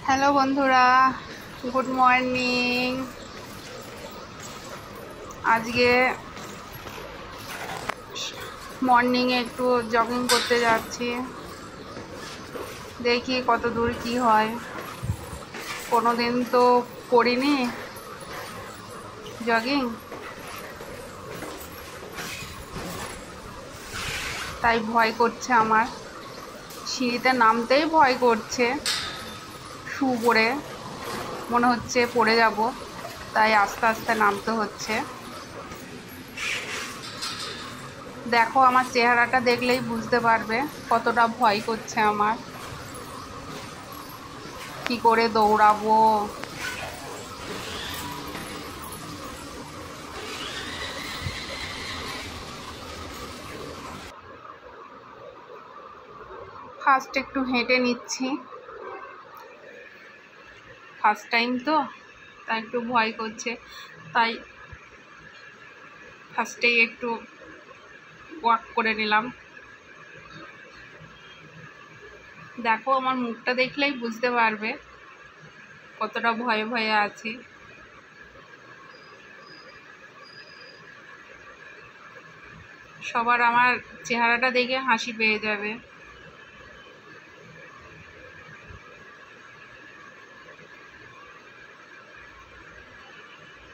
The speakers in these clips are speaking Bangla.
হ্যালো বন্ধুরা, গুড মর্নিং। আজকে মর্নিংয়ে একটু জগিং করতে যাচ্ছি, দেখি কত দূর কি হয়। কোনো দিন তো করিনি জগিং, তাই ভয় করছে আমার। সিঁড়িতে নামতেই ভয় করছে, শু পরে মনে হচ্ছে পড়ে যাব, তাই আস্তে আস্তে নামতে হচ্ছে। দেখো, আমার চেহারাটা দেখলেই বুঝতে পারবে কতটা ভয় করছে আমার। কি করে দৌড়াবো। ফার্স্ট একটু হেঁটে নিচ্ছি, ফার্স্ট টাইম তো, তাই একটু ভয় করছে, তাই ফার্স্টেই একটু ওয়াক করে নিলাম। দেখো, আমার মুখটা দেখলেই বুঝতে পারবে কতটা ভয়ে ভয়ে আছি। সবার আমার চেহারাটা দেখে হাসি পেয়ে যাবে।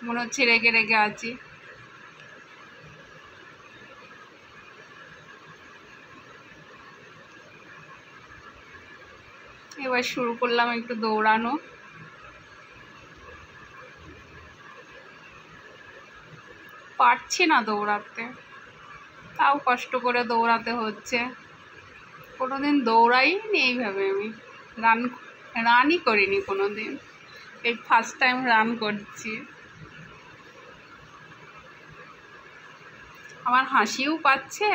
মনে হচ্ছে রেগে রেগে আছি। এবার শুরু করলাম একটু দৌড়ানো। পারছি না দৌড়াতে, তাও কষ্ট করে দৌড়াতে হচ্ছে। কোনোদিন দৌড়াইনি এইভাবে, আমি রানই করিনি কোনোদিন, এই ফার্স্ট টাইম রান করছি। আমার হাসিও পাচ্ছে,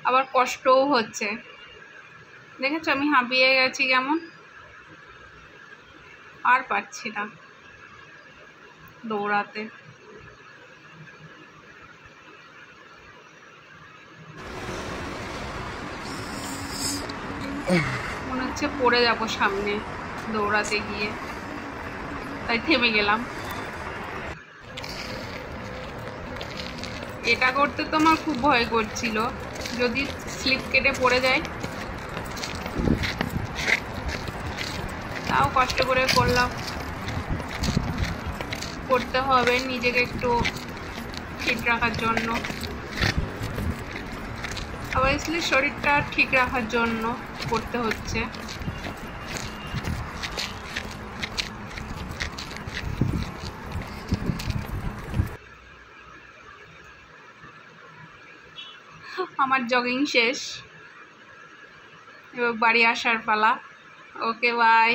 আবার কষ্টও হচ্ছে। দেখেছো আমি হাঁপিয়ে গেছি কেমন, আর পারছি না দৌড়াতে। মনে হচ্ছে পড়ে যাবো সামনে দৌড়াতে গিয়ে, তাই থেমে গেলাম। এটা করতে তো আমার খুব ভয় করছিল, যদি স্লিপ কেটে পড়ে যায়। তাও কষ্ট করে করলাম, করতে হবে নিজেকে একটু ফিট রাখার জন্য, অবভিয়াসলি শরীরটা ঠিক রাখার জন্য করতে হচ্ছে। আমার জগিং শেষ, এবার বাড়ি আসার পালা। ওকে, বাই।